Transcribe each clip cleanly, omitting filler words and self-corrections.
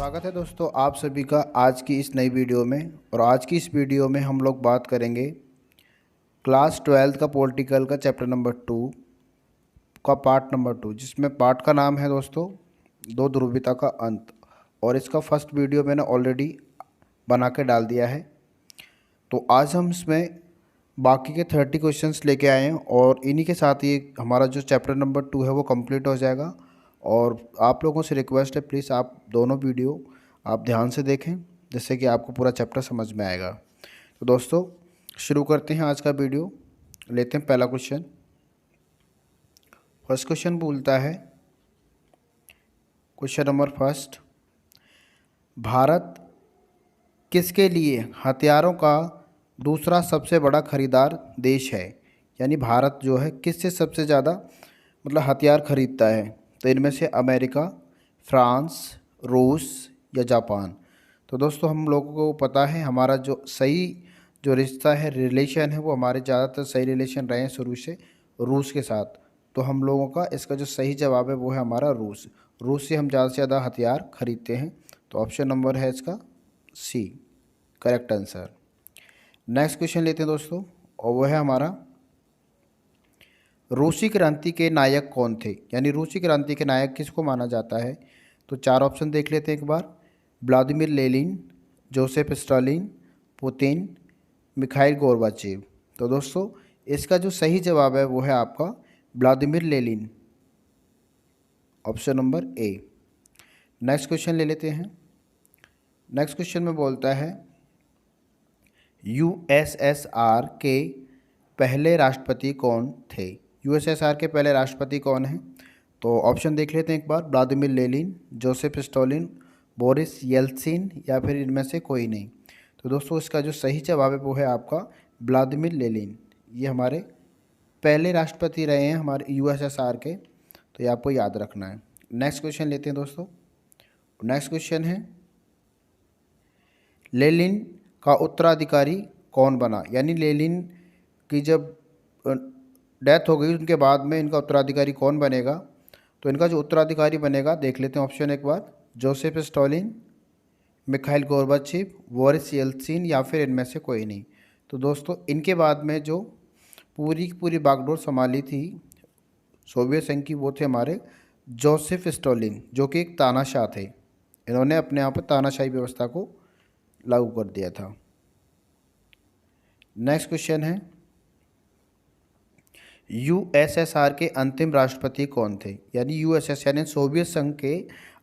स्वागत है दोस्तों आप सभी का आज की इस नई वीडियो में। और आज की इस वीडियो में हम लोग बात करेंगे क्लास 12 का पॉलिटिकल का चैप्टर नंबर 2 का पार्ट नंबर 2, जिसमें पार्ट का नाम है दोस्तों दो ध्रुवीयता का अंत। और इसका फर्स्ट वीडियो मैंने ऑलरेडी बना के डाल दिया है। तो आज हम इसमें बाकी के 30 क्वेश्चंस लेके आए हैं और इन्हीं के साथ ही हमारा जो चैप्टर नंबर 2 है वो कंप्लीट हो जाएगा। और आप लोगों से रिक्वेस्ट है, प्लीज़ आप दोनों वीडियो आप ध्यान से देखें जिससे कि आपको पूरा चैप्टर समझ में आएगा। तो दोस्तों शुरू करते हैं आज का वीडियो। लेते हैं पहला क्वेश्चन। फर्स्ट क्वेश्चन बोलता है, क्वेश्चन नंबर फर्स्ट, भारत किसके लिए हथियारों का दूसरा सबसे बड़ा खरीदार देश है? यानी भारत जो है किससे सबसे ज़्यादा हथियार खरीदता है? तो इनमें से अमेरिका, फ्रांस, रूस या जापान। तो दोस्तों हम लोगों को पता है हमारा जो सही जो रिश्ता है, रिलेशन है, वो हमारे ज़्यादातर सही रिलेशन रहे हैं शुरू से रूस के साथ। तो हम लोगों का इसका जो सही जवाब है वो है हमारा रूस। रूस से हम ज़्यादा से ज़्यादा हथियार खरीदते हैं। तो ऑप्शन नंबर है इसका सी, करेक्ट आंसर। नेक्स्ट क्वेश्चन लेते हैं दोस्तों, और वो है हमारा रूसी क्रांति के नायक कौन थे? यानी रूसी क्रांति के नायक किसको माना जाता है? तो चार ऑप्शन देख लेते हैं एक बार। Vladimir Lenin, Joseph Stalin, Putin, Mikhail Gorbachev. तो दोस्तों इसका जो सही जवाब है वो है आपका Vladimir Lenin, option number A. Next question ले लेते हैं। नेक्स्ट क्वेश्चन में बोलता है, यूएसएसआर के पहले राष्ट्रपति कौन थे? यूएसएसआर के पहले राष्ट्रपति कौन हैं? तो ऑप्शन देख लेते हैं एक बार। Vladimir Lenin, Joseph Stalin, Boris Yeltsin या फिर इनमें से कोई नहीं। तो दोस्तों इसका जो सही जवाब है वो है आपका व्लादिमीर लेनिन। ये हमारे पहले राष्ट्रपति रहे हैं हमारे यूएसएसआर के, तो ये आपको याद रखना है। नेक्स्ट क्वेश्चन लेते हैं दोस्तों। नेक्स्ट क्वेश्चन है, लेनिन का उत्तराधिकारी कौन बना? यानी लेनिन की जब डेथ हो गई उनके बाद में इनका उत्तराधिकारी कौन बनेगा? तो इनका जो उत्तराधिकारी बनेगा देख लेते हैं ऑप्शन एक बार। Joseph Stalin, Mikhail Gorbachev, Boris Yeltsin या फिर इनमें से कोई नहीं। तो दोस्तों इनके बाद में जो पूरी की पूरी बागडोर संभाली थी सोवियत संघ की वो थे हमारे जोसेफ स्टालिन, जो कि एक तानाशाह थे। इन्होंने अपने यहाँ पर तानाशाही व्यवस्था को लागू कर दिया था। नेक्स्ट क्वेश्चन है, यूएसएसआर के अंतिम राष्ट्रपति कौन थे? यानी यूएसएस यानी सोवियत संघ के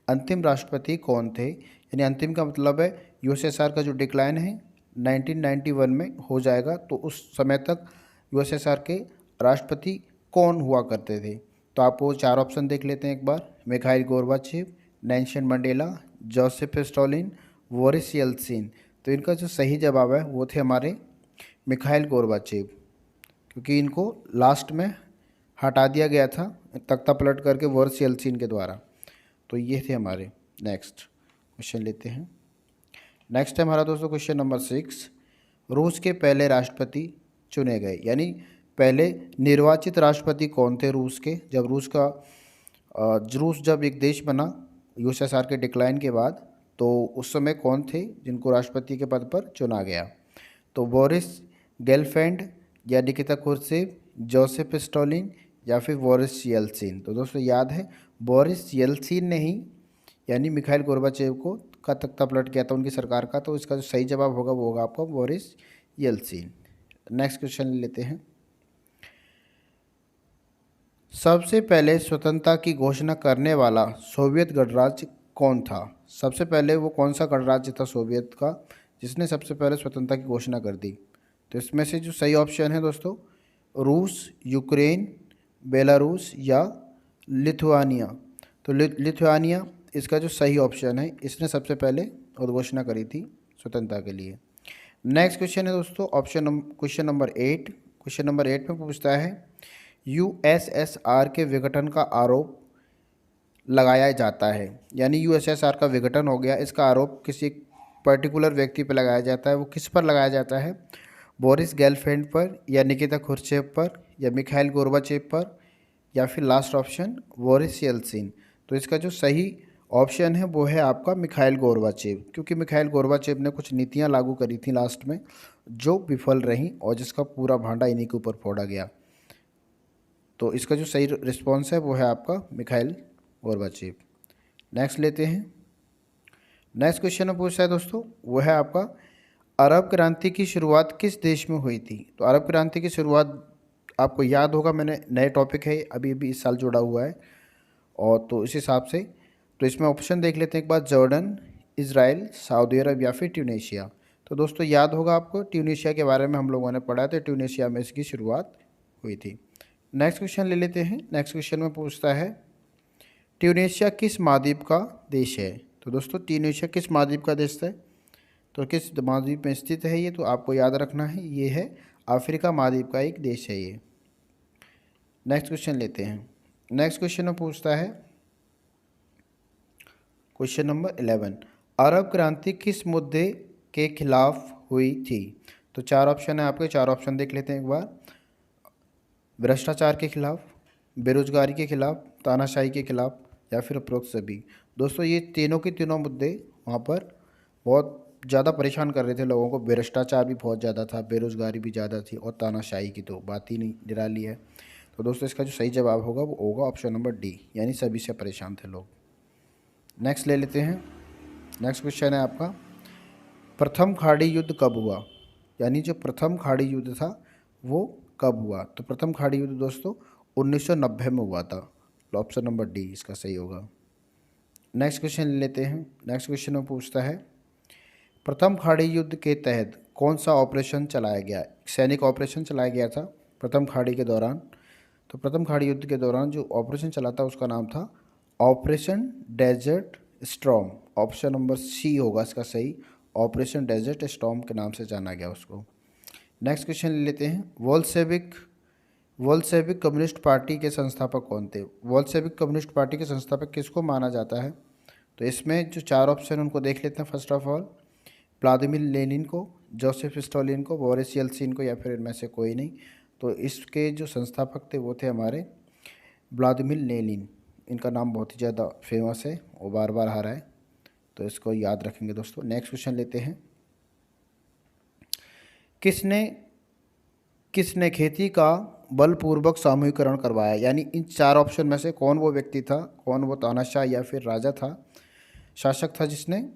अंतिम राष्ट्रपति कौन थे? यानी अंतिम का मतलब है यूएसएसआर का जो डिक्लाइन है 1991 में हो जाएगा, तो उस समय तक यूएसएसआर के राष्ट्रपति कौन हुआ करते थे? तो आपको चार ऑप्शन देख लेते हैं एक बार। Mikhail Gorbachev, Nelson Mandela, Joseph Stalin, Boris Yeltsin. तो इनका जो सही जवाब है वो थे हमारे मिखाइल गोर्बाचेव, क्योंकि इनको लास्ट में हटा दिया गया था तख्ता पलट करके बोरिस येल्त्सिन के द्वारा। तो ये थे हमारे। नेक्स्ट क्वेश्चन लेते हैं। नेक्स्ट है हमारा दोस्तों क्वेश्चन नंबर 6, रूस के पहले राष्ट्रपति चुने गए। यानी पहले निर्वाचित राष्ट्रपति कौन थे रूस के? जब रूस जब एक देश बना यूएसएसआर के डिक्लाइन के बाद, तो उस समय कौन थे जिनको राष्ट्रपति के पद पर चुना गया? तो बोरिस गेलफैंड या निकिता खुर्सेव, जोसेफ स्टालिन या फिर बोरिस येल्त्सिन। तो दोस्तों याद है बोरिस येल्त्सिन ने ही यानी मिखाइल गोर्बाचेव को का तख्ता पलट किया था उनकी सरकार का। तो इसका जो सही जवाब होगा वो होगा आपका बोरिस येल्त्सिन। नेक्स्ट क्वेश्चन लेते हैं। सबसे पहले स्वतंत्रता की घोषणा करने वाला सोवियत गणराज्य कौन था? सबसे पहले वो कौन सा गणराज्य था सोवियत का जिसने सबसे पहले स्वतंत्रता की घोषणा कर दी? तो इसमें से जो सही ऑप्शन है दोस्तों रूस, यूक्रेन, बेलारूस या लिथुआनिया। तो लिथुआनिया इसका जो सही ऑप्शन है, इसने सबसे पहले उद्घोषणा करी थी स्वतंत्रता के लिए। नेक्स्ट क्वेश्चन है दोस्तों क्वेश्चन नंबर 8। क्वेश्चन नंबर 8 में पूछता है, यूएसएसआर के विघटन का आरोप लगाया जाता है। यानी यूएसएसआर का विघटन हो गया, इसका आरोप किसी पर्टिकुलर व्यक्ति पर लगाया जाता है। वो किस पर लगाया जाता है? बोरिस गेलफैंड पर या निकिता खुर्सेव पर या मिखाइल गोर्बाचेव पर या फिर लास्ट ऑप्शन बोरिस येल्त्सिन। तो इसका जो सही ऑप्शन है वो है आपका मिखाइल गोर्बाचेव, क्योंकि मिखाइल गोर्बाचेव ने कुछ नीतियां लागू करी थी लास्ट में जो विफल रहीं और जिसका पूरा भांडा इन्हीं के ऊपर फोड़ा गया। तो इसका जो सही रिस्पॉन्स है वो है आपका मिखाइल गोर्बाचेव। नेक्स्ट लेते हैं। नेक्स्ट क्वेश्चन में पूछता है दोस्तों, वो है आपका अरब क्रांति की शुरुआत किस देश में हुई थी। तो अरब क्रांति की शुरुआत आपको याद होगा, मैंने नए टॉपिक है अभी अभी इस साल जुड़ा हुआ है, और तो इस हिसाब से तो इसमें ऑप्शन देख लेते हैं एक बार, जॉर्डन, इज़राइल, सऊदी अरब या फिर ट्यूनीशिया। तो दोस्तों याद होगा आपको, ट्यूनीशिया के बारे में हम लोगों ने पढ़ा था, ट्यूनीशिया में इसकी शुरुआत हुई थी। नेक्स्ट क्वेश्चन ले लेते हैं। नेक्स्ट क्वेश्चन में पूछता है ट्यूनीशिया किस महाद्वीप का देश है। तो दोस्तों ट्यूनीशिया किस महाद्वीप का देश है, तो किस महाद्वीप में स्थित है ये, तो आपको याद रखना है, ये है अफ्रीका महाद्वीप का एक देश है ये। नेक्स्ट क्वेश्चन लेते हैं। नेक्स्ट क्वेश्चन में पूछता है क्वेश्चन नंबर 11, अरब क्रांति किस मुद्दे के खिलाफ हुई थी। तो चार ऑप्शन है आपके, चार ऑप्शन देख लेते हैं एक बार, भ्रष्टाचार के खिलाफ, बेरोजगारी के खिलाफ, तानाशाही के खिलाफ या फिर उपरोक्त सभी। दोस्तों ये तीनों के तीनों मुद्दे वहाँ पर बहुत ज़्यादा परेशान कर रहे थे लोगों को। भ्रष्टाचार भी बहुत ज़्यादा था, बेरोजगारी भी ज़्यादा थी, और तानाशाही की तो बात ही नहीं निराली है। तो दोस्तों इसका जो सही जवाब होगा वो होगा ऑप्शन नंबर डी, यानी सभी से परेशान थे लोग। नेक्स्ट ले लेते हैं। नेक्स्ट क्वेश्चन है आपका, प्रथम खाड़ी युद्ध कब हुआ, यानी जो प्रथम खाड़ी युद्ध था वो कब हुआ। तो प्रथम खाड़ी युद्ध दोस्तों 1990 में हुआ था। तो ऑप्शन नंबर डी इसका सही होगा। नेक्स्ट क्वेश्चन ले लेते हैं। नेक्स्ट क्वेश्चन में पूछता है प्रथम खाड़ी युद्ध के तहत कौन सा ऑपरेशन चलाया गया। सैनिक ऑपरेशन चलाया गया था प्रथम खाड़ी के दौरान। तो प्रथम खाड़ी युद्ध के दौरान जो ऑपरेशन चला था उसका नाम था operation desert storm. Option number C होगा इसका सही, ऑपरेशन डेजर्ट स्टॉर्म के नाम से जाना गया उसको। नेक्स्ट क्वेश्चन ले लेते हैं, वोल्शेविक कम्युनिस्ट पार्टी के संस्थापक कौन थे। वोल्शेविक कम्युनिस्ट पार्टी के संस्थापक किसको माना जाता है। तो इसमें जो चार ऑप्शन उनको देख लेते हैं। First of all Vladimir Lenin को, जोसेफ स्टालिन को, बोरिस येल्सिन को, या फिर इनमें से कोई नहीं। तो इसके जो संस्थापक थे वो थे हमारे व्लादिमीर लेनिन। इनका नाम बहुत ही ज़्यादा फेमस है, वो बार बार आ रहा है, तो इसको याद रखेंगे दोस्तों। नेक्स्ट क्वेश्चन लेते हैं, किसने खेती का बलपूर्वक सामूहिकरण करवाया, यानी इन चार ऑप्शन में से कौन वो व्यक्ति था, कौन वो तानाशाह या फिर राजा था, शासक था जिसने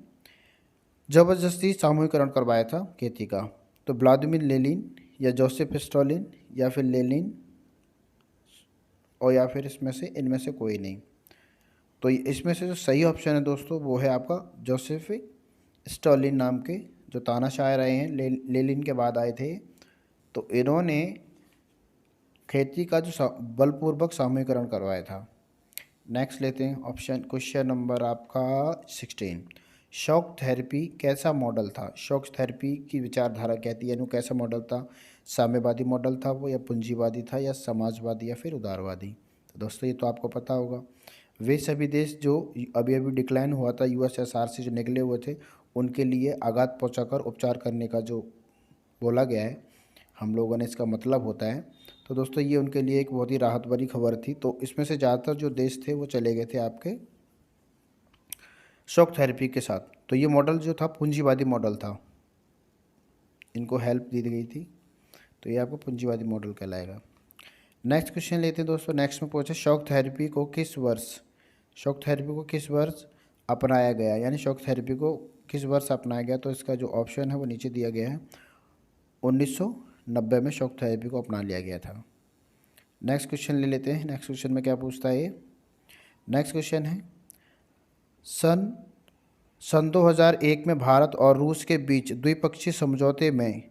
ज़बरदस्ती सामूहिकरण करवाया था खेती का। तो व्लादिमीर लेनिन या जोसेफ स्टालिन या फिर लेनिन, और या फिर इसमें से इनमें से कोई नहीं। तो इसमें से जो सही ऑप्शन है दोस्तों वो है आपका जोसेफ स्टालिन नाम के जो तानाशाह रहे हैं, लेनिन के बाद आए थे। तो इन्होंने खेती का जो बलपूर्वक सामूहिकरण करवाया था। नेक्स्ट लेते हैं ऑप्शन, क्वेश्चन नंबर आपका 16, शॉक थेरेपी कैसा मॉडल था। शॉक थेरेपी की विचारधारा कहती है, यानी कैसा मॉडल था, साम्यवादी मॉडल था वो, या पूंजीवादी था, या समाजवादी, या फिर उदारवादी। तो दोस्तों ये तो आपको पता होगा। वे सभी देश जो अभी अभी डिक्लाइन हुआ था यूएसएसआर से, जो निकले हुए थे, उनके लिए आघात पहुंचाकर उपचार करने का जो बोला गया है हम लोगों ने, इसका मतलब होता है। तो दोस्तों ये उनके लिए एक बहुत ही राहत भरी खबर थी। तो इसमें से ज़्यादातर जो देश थे वो चले गए थे आपके शॉक थेरेपी के साथ। तो ये मॉडल जो था पूंजीवादी मॉडल था, इनको हेल्प दी गई थी, तो ये आपको पूंजीवादी मॉडल कहलाएगा। नेक्स्ट क्वेश्चन लेते हैं दोस्तों। नेक्स्ट में पूछे शॉक थेरेपी को किस वर्ष अपनाया गया, यानी शॉक थेरेपी को किस वर्ष अपनाया गया। तो इसका जो ऑप्शन है वो नीचे दिया गया है, 1990 में शॉक थेरेपी को अपना लिया गया था। नेक्स्ट क्वेश्चन ले लेते हैं। नेक्स्ट क्वेश्चन में क्या पूछता है ये, नेक्स्ट क्वेश्चन है सन 2001 में भारत और रूस के बीच द्विपक्षीय समझौते में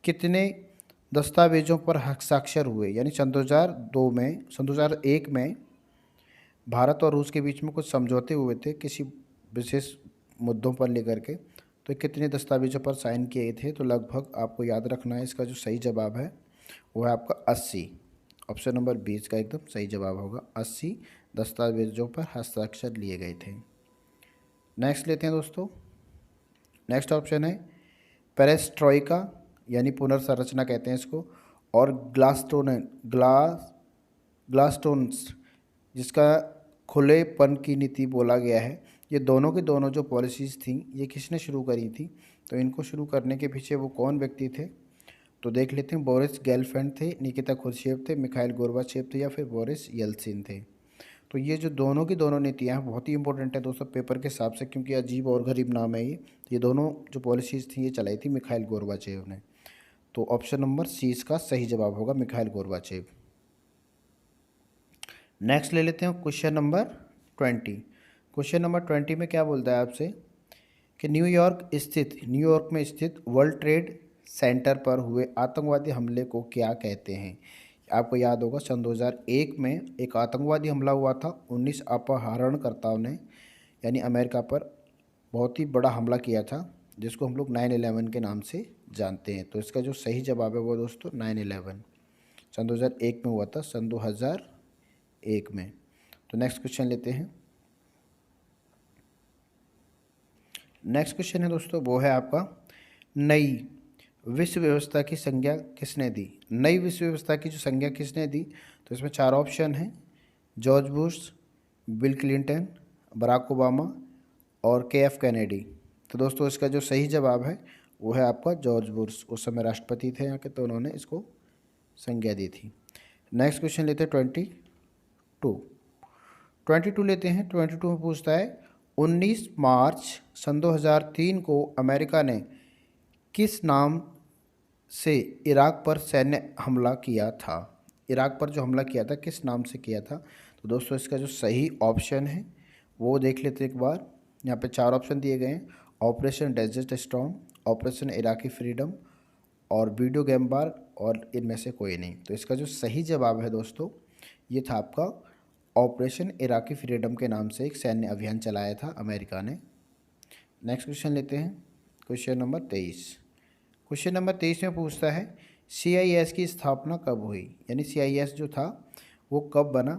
कितने दस्तावेजों पर हस्ताक्षर हुए, यानी सन 2001 में भारत और रूस के बीच में कुछ समझौते हुए थे किसी विशेष मुद्दों पर लेकर के। तो कितने दस्तावेजों पर साइन किए थे। तो लगभग आपको याद रखना है, इसका जो सही जवाब है वो है आपका 80। ऑप्शन नंबर 20 का एकदम सही जवाब होगा, 80 दस्तावेजों पर हस्ताक्षर लिए गए थे। नेक्स्ट लेते हैं दोस्तों। नेक्स्ट ऑप्शन है पेरेस्ट्रोइका, यानी पुनर्संरचना कहते हैं इसको, और ग्लासस्टोन्स जिसका खुलेपन की नीति बोला गया है। ये दोनों की दोनों जो पॉलिसीज़ थी ये किसने शुरू करी थी, तो इनको शुरू करने के पीछे वो कौन व्यक्ति थे, तो देख लेते हैं। बोरिस गेलफैंड थे, निकिता खुर्शियव थे, मिखाइल गोर्बाचेव थे या फिर बोरिस येल्सिन थे। तो ये जो दोनों की दोनों नीतियाँ हैं बहुत ही इंपॉर्टेंट है दोस्तों पेपर के हिसाब से, क्योंकि अजीब और गरीब नाम है ये दोनों जो पॉलिसीज़ थी ये चलाई थी मिखाइल गोर्बाचेव ने। तो ऑप्शन नंबर सी इसका सही जवाब होगा, मिखाइल गोर्बाचेव। नेक्स्ट ले लेते हैं क्वेश्चन नंबर 20। क्वेश्चन नंबर 20 में क्या बोलता है आपसे कि न्यूयॉर्क में स्थित वर्ल्ड ट्रेड सेंटर पर हुए आतंकवादी हमले को क्या कहते हैं। आपको याद होगा सन 2001 में एक आतंकवादी हमला हुआ था। 19 अपहरणकर्ताओं ने यानी अमेरिका पर बहुत ही बड़ा हमला किया था, जिसको हम लोग 9/11 के नाम से जानते हैं। तो इसका जो सही जवाब है वो दोस्तों 9/11 सन 2001 में हुआ था, सन 2001 में। तो नेक्स्ट क्वेश्चन लेते हैं। नेक्स्ट क्वेश्चन है दोस्तों वो है आपका, नई विश्व व्यवस्था की संज्ञा किसने दी। नई विश्व व्यवस्था की जो संज्ञा किसने दी, तो इसमें 4 ऑप्शन हैं, George Bush, Bill Clinton, Barack Obama और KF कैनेडी। तो दोस्तों इसका जो सही जवाब है वो है आपका जॉर्ज बुश। उस समय राष्ट्रपति थे यहाँ के, तो उन्होंने इसको संज्ञा दी थी। नेक्स्ट क्वेश्चन लेते हैं 22 लेते हैं। 22 में पूछता है 19 मार्च सन 2003 को अमेरिका ने किस नाम से इराक पर सैन्य हमला किया था। इराक पर जो हमला किया था किस नाम से किया था। तो दोस्तों इसका जो सही ऑप्शन है वो देख लेते हैं एक बार। यहाँ पे 4 ऑप्शन दिए गए हैं, operation desert storm, operation Iraqi freedom और वीडियो गेम बार, और इनमें से कोई नहीं। तो इसका जो सही जवाब है दोस्तों ये था आपका ऑपरेशन इराकी फ्रीडम के नाम से एक सैन्य अभियान चलाया था अमेरिका ने। नेक्स्ट क्वेश्चन लेते हैं, क्वेश्चन नंबर 23। क्वेश्चन नंबर 23 में पूछता है CIS की स्थापना कब हुई, यानी CIS जो था वो कब बना।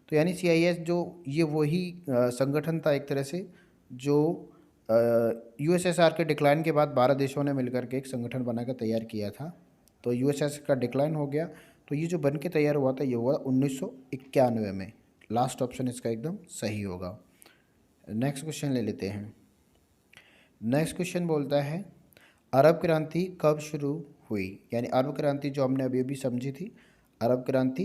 तो यानी CIS जो ये वही संगठन था एक तरह से जो USSR के डिक्लाइन के बाद 12 देशों ने मिलकर के एक संगठन बनाकर तैयार किया था। तो USSR का डिक्लाइन हो गया, तो ये जो बन के तैयार हुआ था ये हुआ 1991 में। लास्ट ऑप्शन इसका एकदम सही होगा। नेक्स्ट क्वेश्चन ले लेते हैं। नेक्स्ट क्वेश्चन बोलता है अरब क्रांति कब शुरू हुई, यानी अरब क्रांति जो हमने अभी अभी समझी थी, अरब क्रांति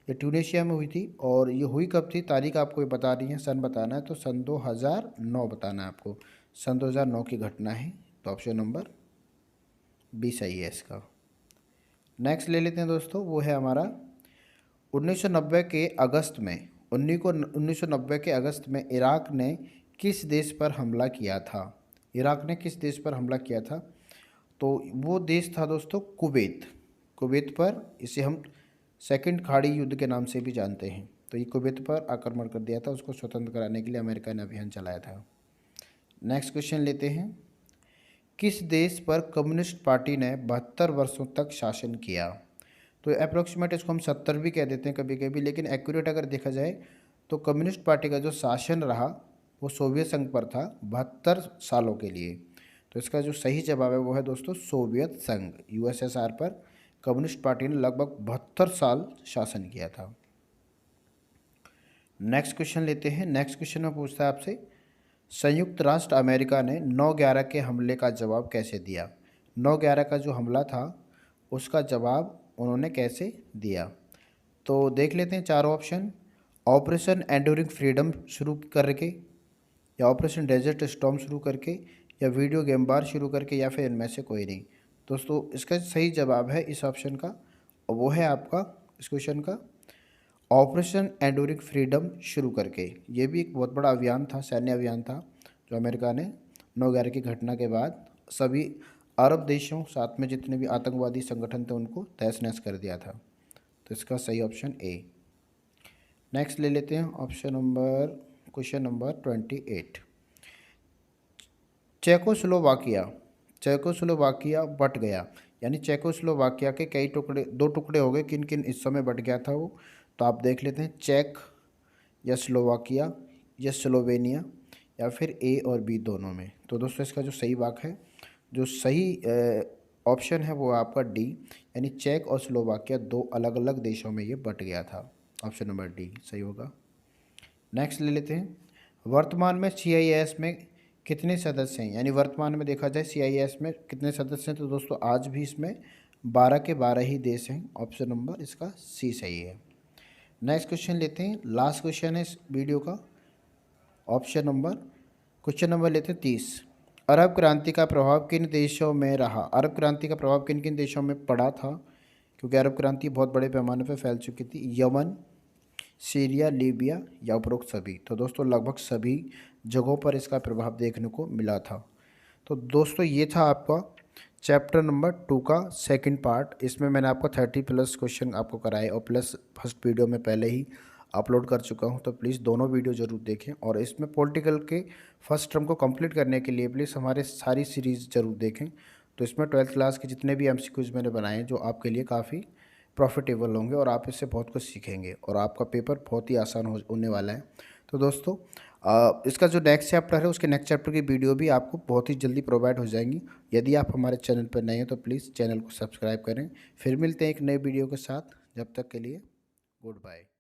ये ट्यूनीशिया में हुई थी। और ये हुई कब थी, तारीख आपको ये बता रही है, सन बताना है। तो सन 2009 बताना है आपको, सन 2009 की घटना है। तो ऑप्शन नंबर बी सही है इसका। नेक्स्ट ले लेते हैं दोस्तों, वो है हमारा 1990 के अगस्त में 1990 के अगस्त में इराक ने किस देश पर हमला किया था। इराक ने किस देश पर हमला किया था, तो वो देश था दोस्तों कुवैत। कुवैत पर, इसे हम सेकंड खाड़ी युद्ध के नाम से भी जानते हैं। तो ये कुवैत पर आक्रमण कर दिया था, उसको स्वतंत्र कराने के लिए अमेरिका ने अभियान चलाया था। नेक्स्ट क्वेश्चन लेते हैं, किस देश पर कम्युनिस्ट पार्टी ने 72 वर्षों तक शासन किया। तो अप्रोक्सीमेट इसको हम 70 भी कह देते हैं कभी कभी, लेकिन एक्यूरेट अगर देखा जाए तो कम्युनिस्ट पार्टी का जो शासन रहा वो सोवियत संघ पर था 72 सालों के लिए। तो इसका जो सही जवाब है वो है दोस्तों सोवियत संघ। USSR पर कम्युनिस्ट पार्टी ने लगभग 72 साल शासन किया था। नेक्स्ट क्वेश्चन लेते हैं। नेक्स्ट क्वेश्चन में पूछता है आपसे संयुक्त राष्ट्र अमेरिका ने 9/11 के हमले का जवाब कैसे दिया। 9/11 का जो हमला था उसका जवाब उन्होंने कैसे दिया, तो देख लेते हैं 4 ऑप्शन, ऑपरेशन एंड्यूरिंग फ्रीडम शुरू करके, या ऑपरेशन डेजर्ट स्टॉर्म शुरू करके, या वीडियो गेम बार शुरू करके, या फिर इनमें से कोई नहीं। दोस्तों इसका सही जवाब है इस ऑप्शन का, और वो है आपका इस क्वेश्चन का ऑपरेशन एंड्यूरिंग फ्रीडम शुरू करके। ये भी एक बहुत बड़ा अभियान था, सैन्य अभियान था, जो अमेरिका ने 9/11 की घटना के बाद सभी अरब देशों साथ में जितने भी आतंकवादी संगठन थे उनको तहस नहस कर दिया था। तो इसका सही ऑप्शन ए। नेक्स्ट ले लेते हैं option number, question number 28। Czechoslovakia but गया, यानी चेकोस्लोवाकिया के कई टुकड़े, 2 टुकड़े हो गए, किन किन हिस्सों में बट गया था वो। तो आप देख लेते हैं, चेक या स्लोवाकिया या स्लोवेनिया, या फिर ए और बी दोनों में। तो दोस्तों इसका जो सही वाक है, जो सही ऑप्शन है वो आपका डी, यानी चेक और स्लोवाकिया 2 अलग अलग देशों में ये बट गया था। ऑप्शन नंबर डी सही होगा। नेक्स्ट ले लेते हैं, वर्तमान में CIS में कितने सदस्य हैं, यानी वर्तमान में देखा जाए CIS में कितने सदस्य हैं, तो दोस्तों आज भी इसमें 12 के 12 ही देश हैं। ऑप्शन नंबर इसका सी सही है। नेक्स्ट क्वेश्चन लेते हैं, लास्ट क्वेश्चन है इस वीडियो का। क्वेश्चन नंबर लेते हैं 30। अरब क्रांति का प्रभाव किन देशों में रहा? अरब क्रांति का प्रभाव किन किन देशों में पड़ा था, क्योंकि अरब क्रांति बहुत बड़े पैमाने पर फैल चुकी थी? यमन, सीरिया, लीबिया या उपरोक्त सभी? तो दोस्तों लगभग सभी जगहों पर इसका प्रभाव देखने को मिला था। तो दोस्तों ये था आपका चैप्टर नंबर 2 का सेकंड पार्ट। इसमें मैंने आपको 30+ क्वेश्चन आपको कराए और प्लस फर्स्ट वीडियो में पहले ही अपलोड कर चुका हूं, तो प्लीज़ दोनों वीडियो ज़रूर देखें। और इसमें पॉलिटिकल के फर्स्ट टर्म को कंप्लीट करने के लिए प्लीज़ हमारे सारी सीरीज़ ज़रूर देखें। तो इसमें 12th क्लास के जितने भी MCQs मैंने बनाए हैं जो आपके लिए काफ़ी प्रॉफिटेबल होंगे और आप इससे बहुत कुछ सीखेंगे और आपका पेपर बहुत ही आसान होने वाला है। तो दोस्तों इसका जो नेक्स्ट चैप्टर है उसके नेक्स्ट चैप्टर की वीडियो भी आपको बहुत ही जल्दी प्रोवाइड हो जाएंगी। यदि आप हमारे चैनल पर नए हैं तो प्लीज़ चैनल को सब्सक्राइब करें। फिर मिलते हैं एक नए वीडियो के साथ, जब तक के लिए गुड बाय।